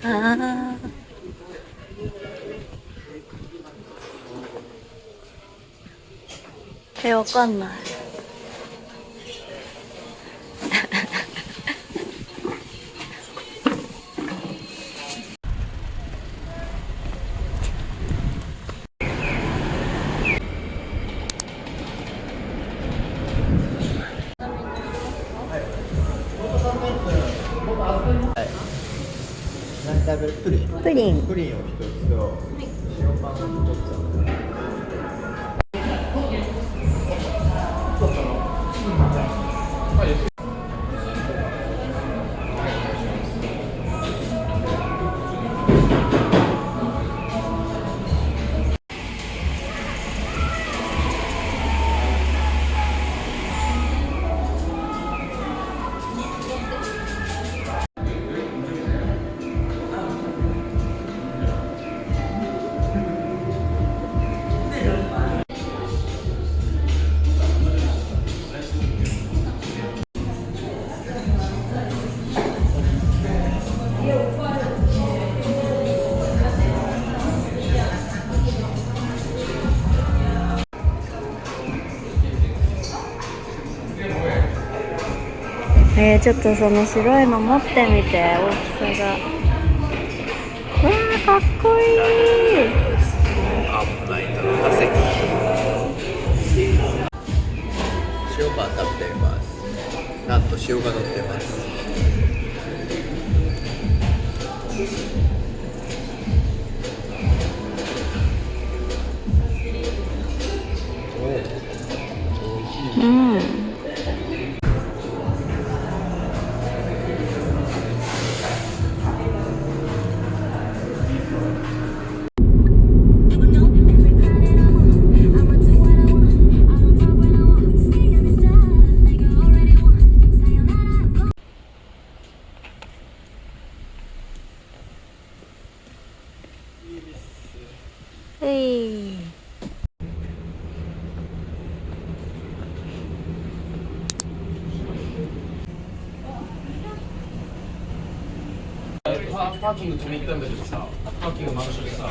ああ。わかんない。何食べる？プリン。プリン。プリンを一つと白パンを一つ。ちょっとその白いの持ってみて、大きさが。わー、かっこいい。アップライトの化石。塩パン食べています。なんと塩が乗っています。うん。パーキング取りに行ったんだけどさ、パーキング満車でさ。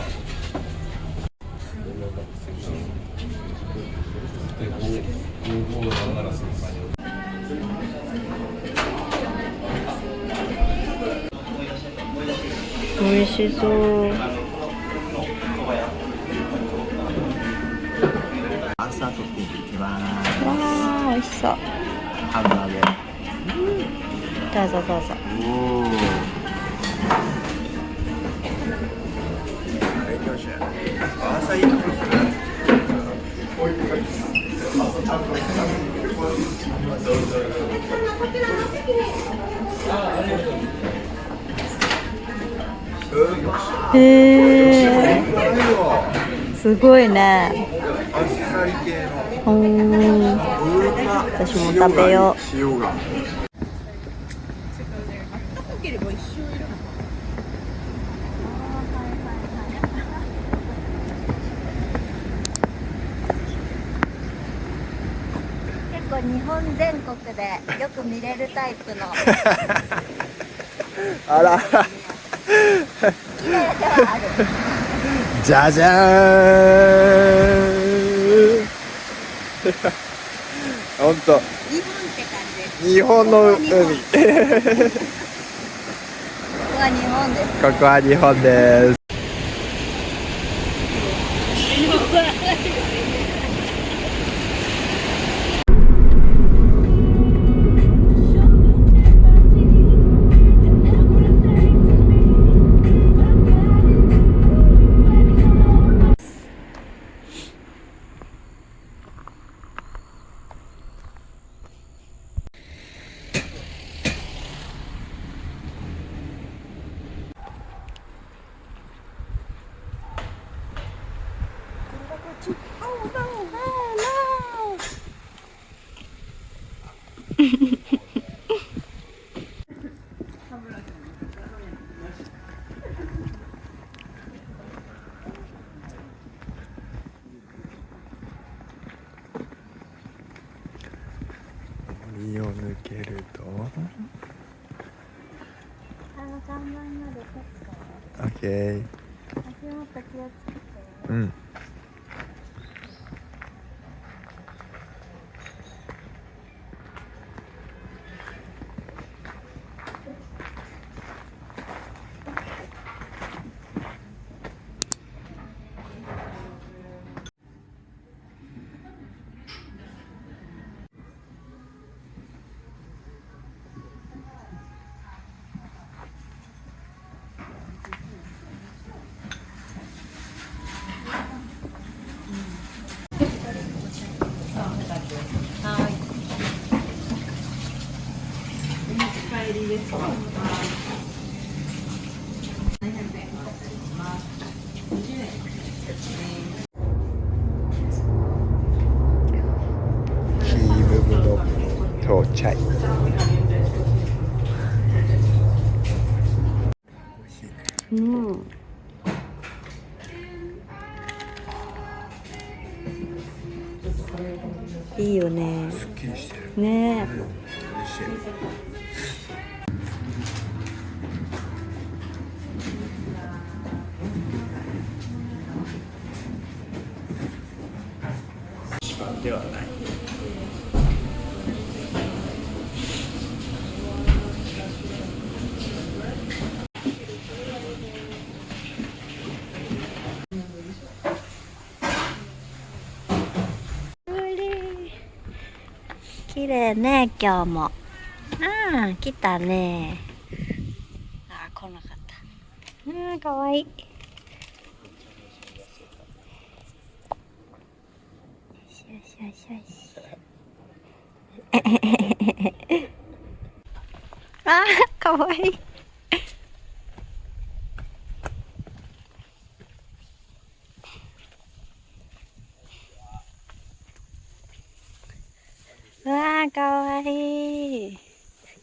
美味しそう。朝取っていきます。わー、美味しそう。ハンバーグ。どうぞどうぞ。朝いいのですね。すごいね。あっさり系の。私も食べよう。塩が。結構日本全国でよく見れるタイプの。あら。綺麗ではある。じゃじゃーん。本当。日本って感じ。日本の海。ここは日本です。ここは日本です。を抜けると看板までオッケー。足元気をつけて。うん。キームブの到着。うん。いいよね。すっきりしてる。ねえ。美味しい。芝ではない。綺麗ね、今日も。ああ、来たね。ああ、来なかった。ああ、かわいい。よしよしよしよし。ああ、かわいい。うわあ、かわいい。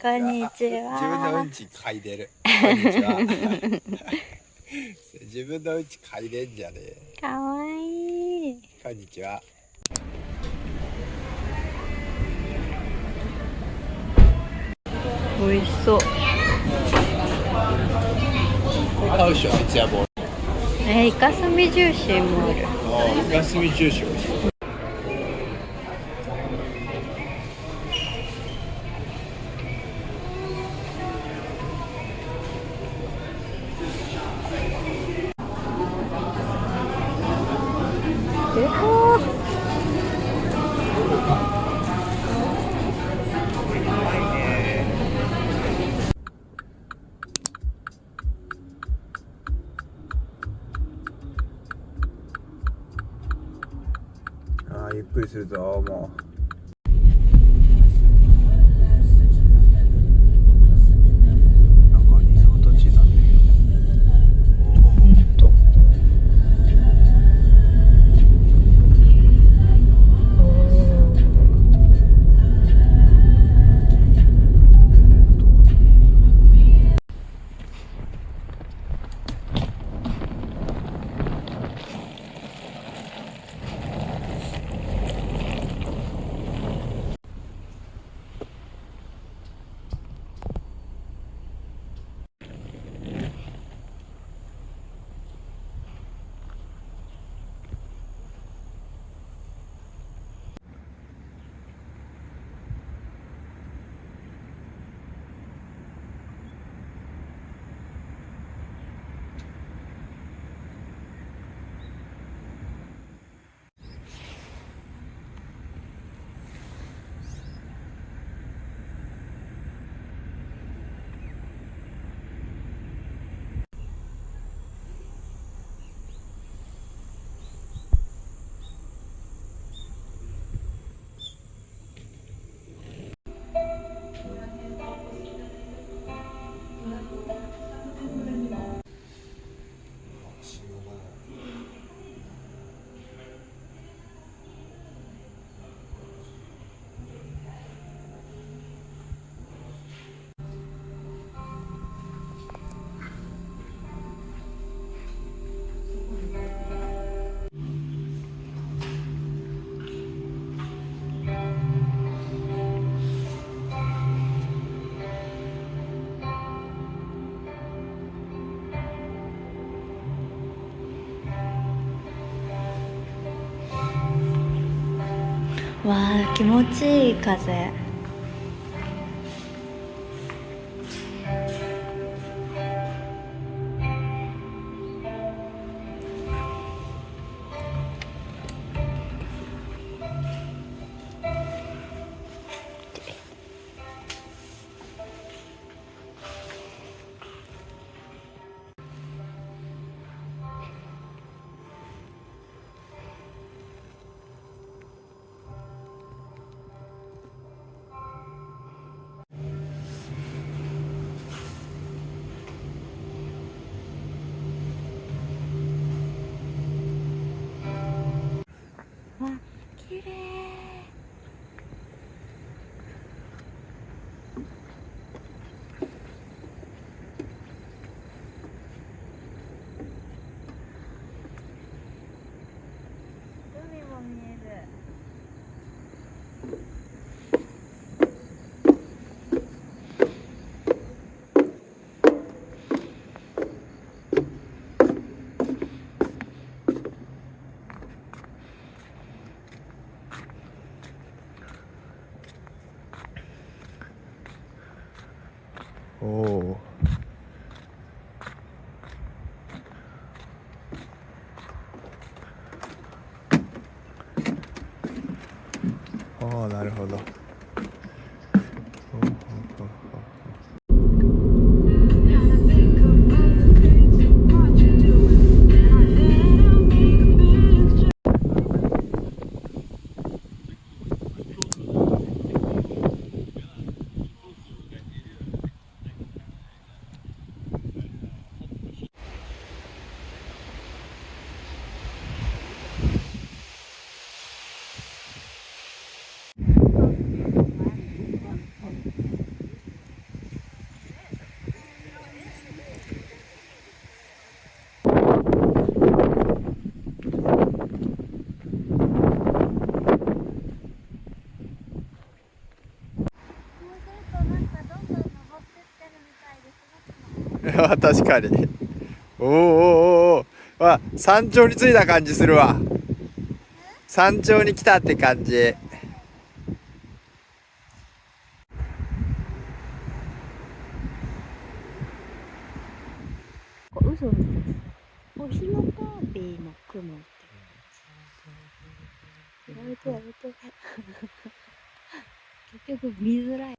こんにちは。自分のうんち嗅いでる。こんにちは。自分のうんち嗅いでんじゃねえ。かわいい。こんにちは。美味しそう。買うでしょ、三ツ矢ボール。イカスミジューシーもある。イカスミジューシー美味しい。ああ、ゆっくりするぞ、もう。なんかリゾート地だね。わあ気持ちいい風。わ綺麗。海も見える。おお。ああ、なるほど。確かに。おーおーおーおー、わ、山頂に着いた感じするわ。山頂に来たって感じ。嘘みたい。お日のカービィの雲ってやめてやめて。結局見づらい。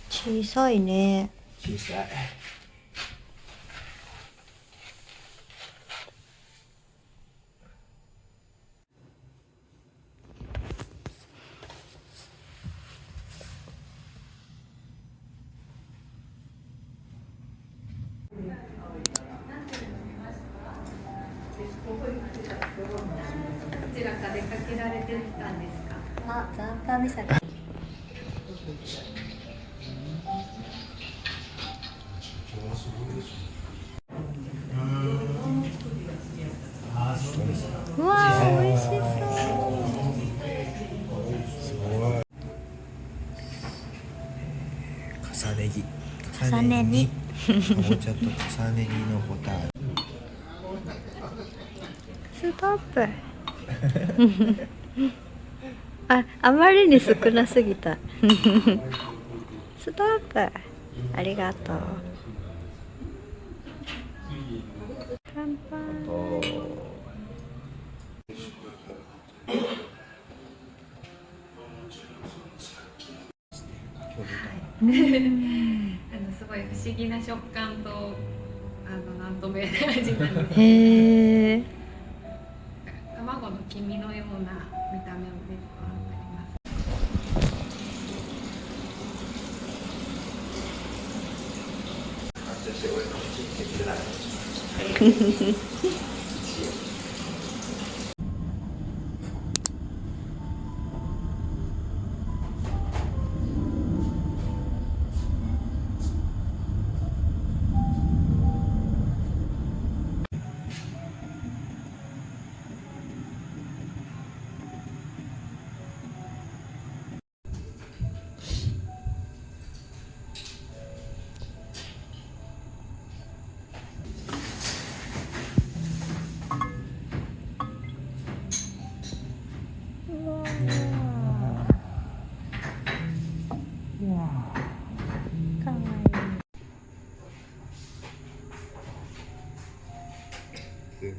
小さいね。小さい。どちらか出かけられてたんですか？あ、残波岬。うわー、美味しそう。すごい。重ね着。重ね煮。おもちゃと重ね着のポタージストップ。あまりに少なすぎた。ストップ。ありがとう。乾杯。すごい不思議な食感となんとも言えない味なんです。へえ。卵の黄身のような見た目をあります。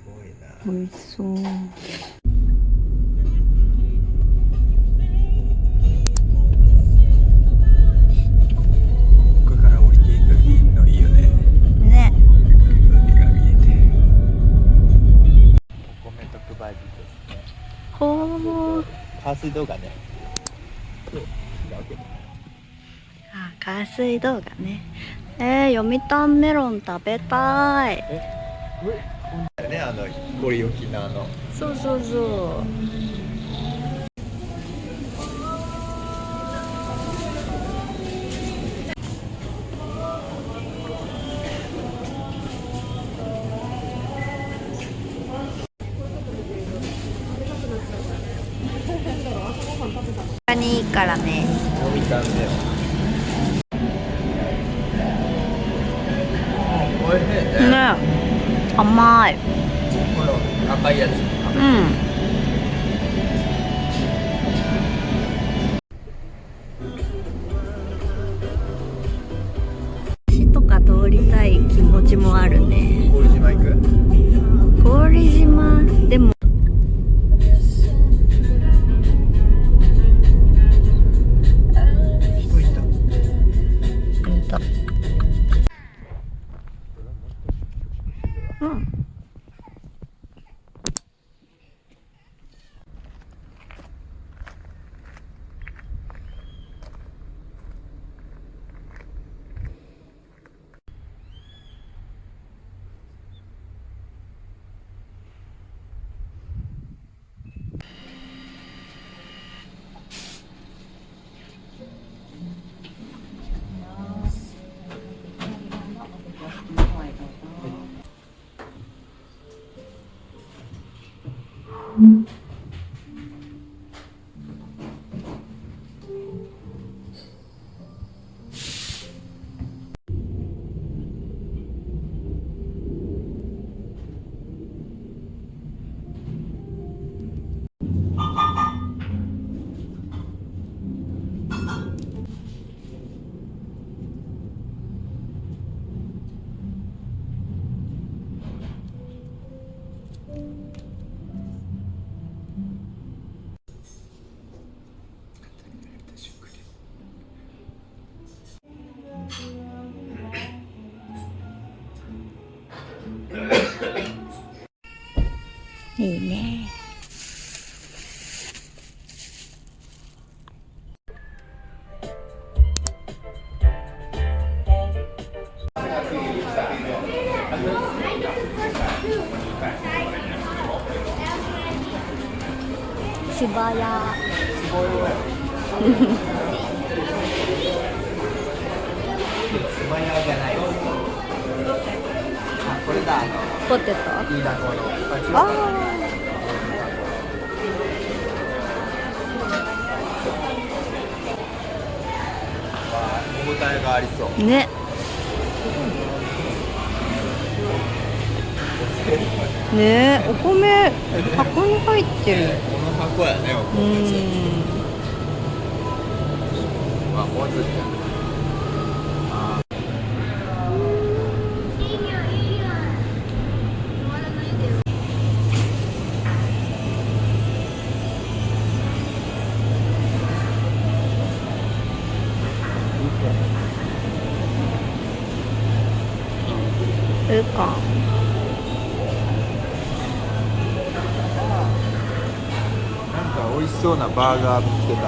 ごいな。美味しそう。ここから降りていくのいいよね。ね。海が見えて。お米特売日ですね。ほー。加水動画ね。あ、海水動画ね。読谷メロン食べたい。ね、これ沖縄の。そうそうそう。にいいからね。飲みかんで。おいしいね。ね、甘い。この赤いやつ。うん。橋とか通りたい気持ちもあるね。郡島行く？郡島でも。人いた。うん。いいね。芝屋。芝屋じゃない。あ、これだ。ポテト。いいなこの。あ見応えがありそう。あ。ね。ね、お米箱に入ってる。この箱やね、おう米。ん。あ、もずく。ウコン。なんか美味しそうなバーガー見つけた。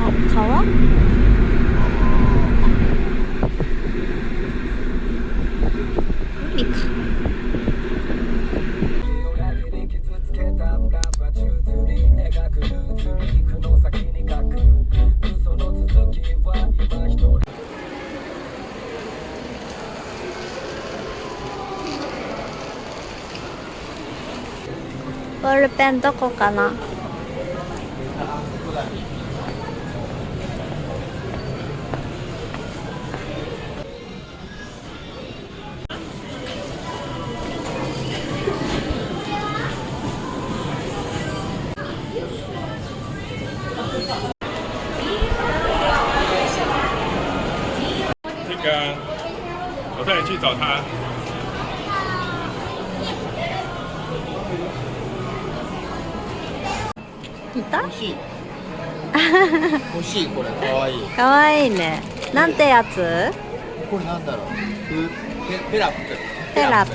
あ、川？海か。描くルーツリークの先に書く嘘の続きはルペンどこかな。那个，我带你去找他。いた？欲しい欲しい、これかわいい。かわいいね。なんてやつ？これなんだろう。ペラップ。テラップ。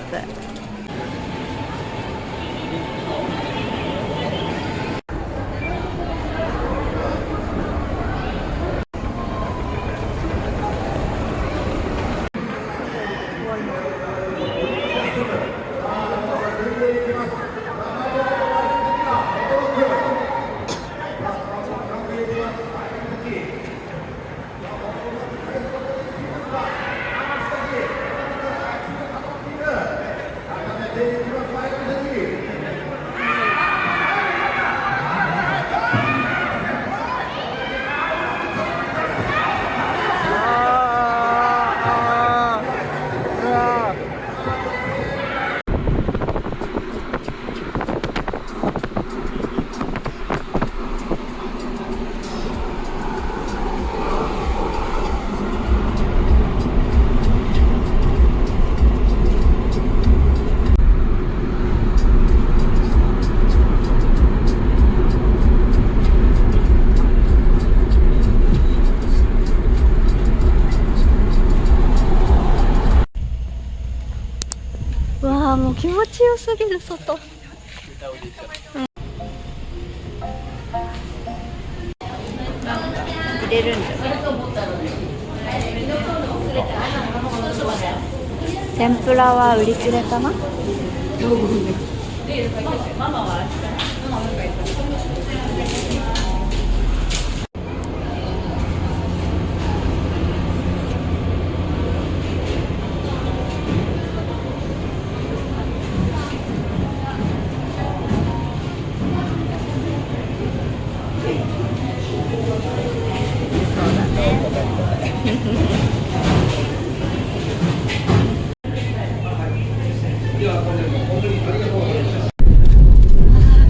わあ、もう気持ちよすぎる外。入れるんじゃない？天ぷらは売り切れかな？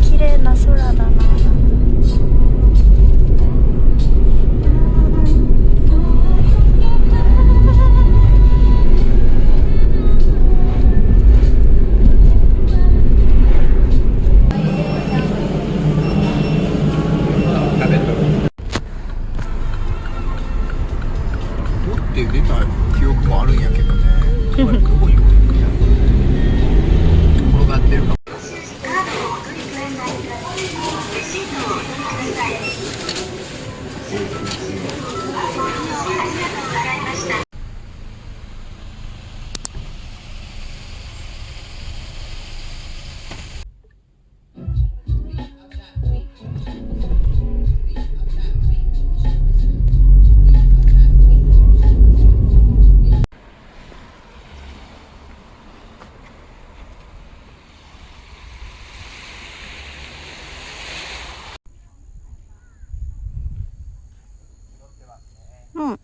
綺麗な空だな。持って出た記憶もあるんやけどね。これどこに置いてるんや。転がってるかも。うん。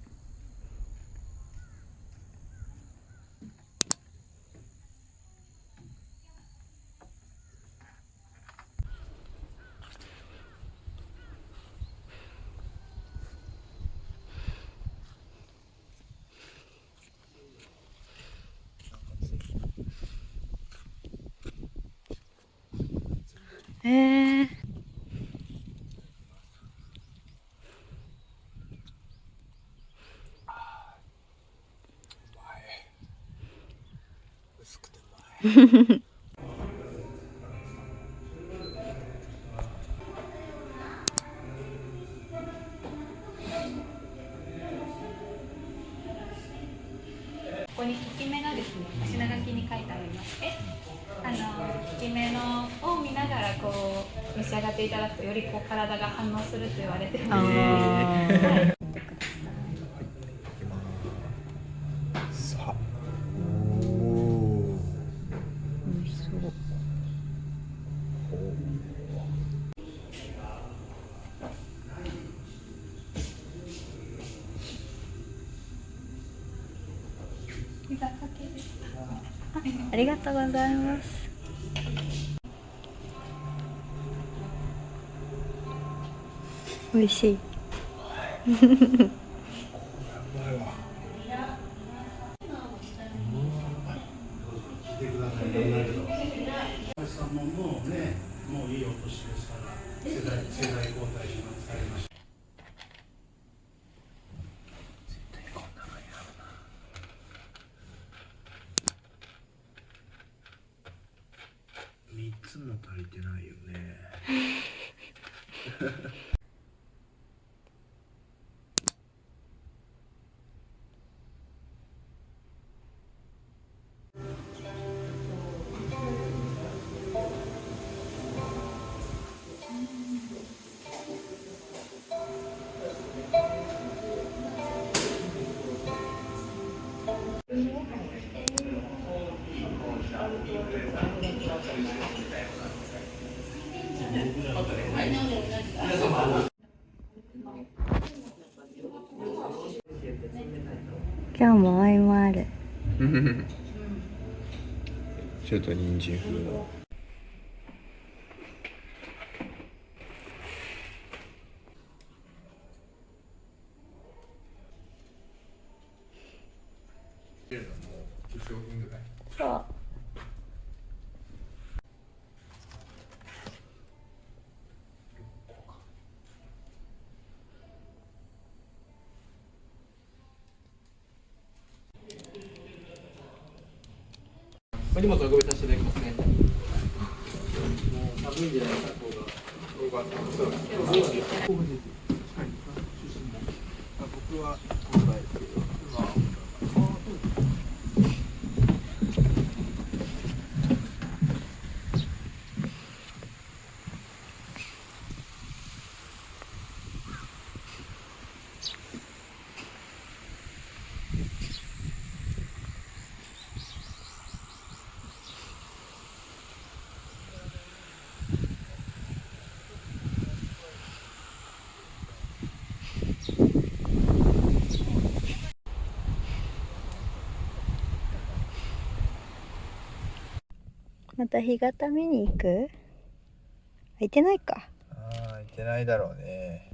へえ。薄くてうまい。ここに効き目がですね、お品書きに書いてありまして、効き目のを見ながらこう召し上がっていただくとよりこう体が反応すると言われてるので、はい、さあ。おお。美味しそう。ほう。ありがとうございます。美味しい。もういいお年ですから世代交代されました。3つも足りてないよね。今日もお芋ある。ちょっと人参風の。そう。荷物をご用意させていただきますね。寒いんじゃないですか、ここが。僕は今回ですけど、また干潟見に行く？行ってないか。ああ、行ってないだろうね。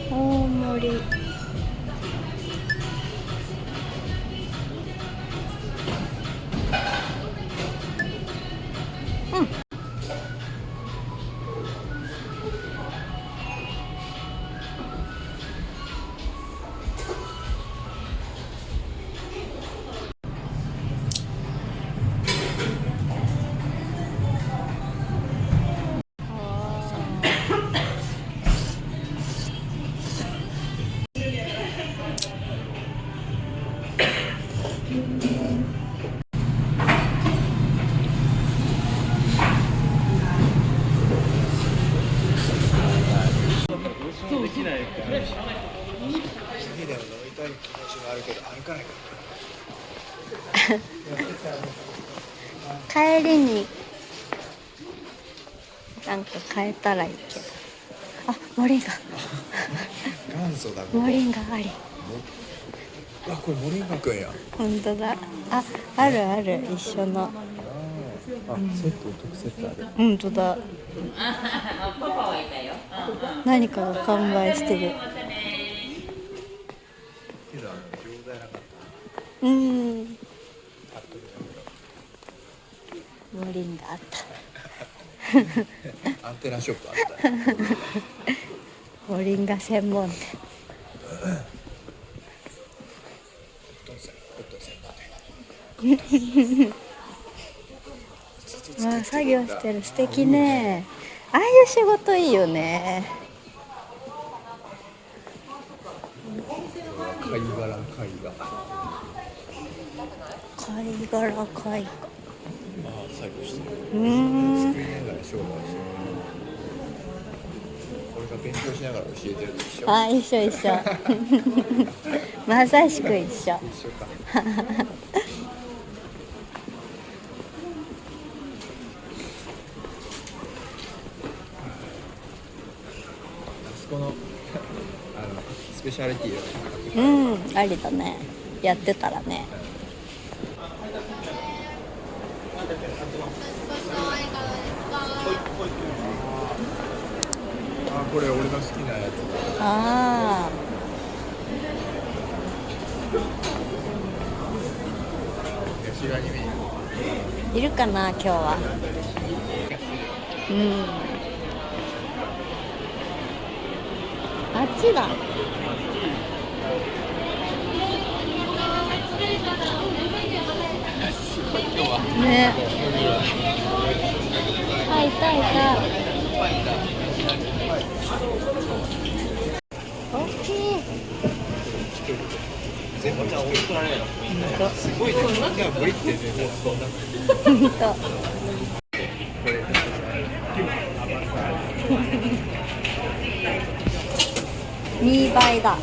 大盛り。帰りになんか変えたらいいけど。あ、モリンガ。元祖だ。モリンガあり。あ、これモリンガくんや。本当だ。あ、あるある、一緒の。あ、セット、特セットある。本当だ。何かが完売してる。けど餃子やなかった。うん。モリンガあった。アンテナショップあったね。モリンガ専門店。わあ、作業してる。素敵ね。ああいう仕事いいよね。貝殻絵画。貝殻絵画。ああ、作業してる。うーん。作りながら商売してる。が勉強しながら教えてるでしょ。あ、一緒一緒まさしく一緒一緒か。あそこのスペシャリティだね。うん、ありだね。やってたらね。あ、これ俺の好きなやつだ。あ吉賀に見に行こあ、いるかな今日は。うん。あっちだ。ね。あ、いたいた。大きい。全部ちゃん大きくなれないの。ほんと。すごいね。じゃあ無理ってね、もうそんな。ほんと。これ。2倍だ。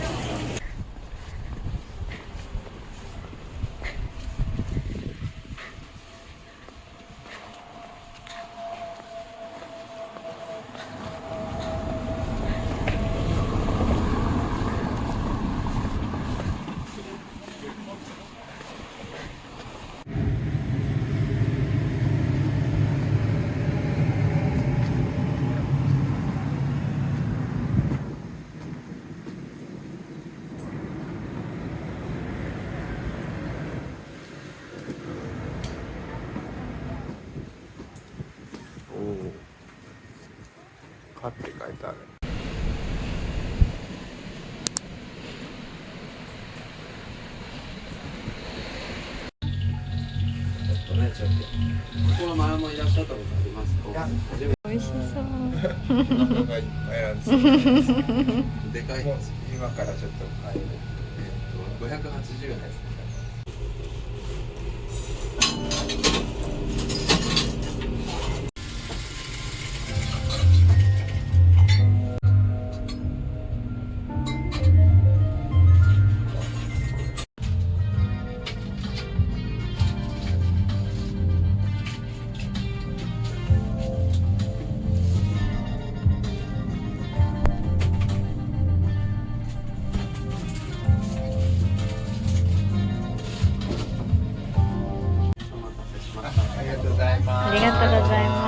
おお。かって書いてある。この前もいらっしゃったことありますか？美味しそう。人がいっぱいなんですよ。でかいもう今からちょっと買える。 580円です。ありがとうございます。ありがとうございます。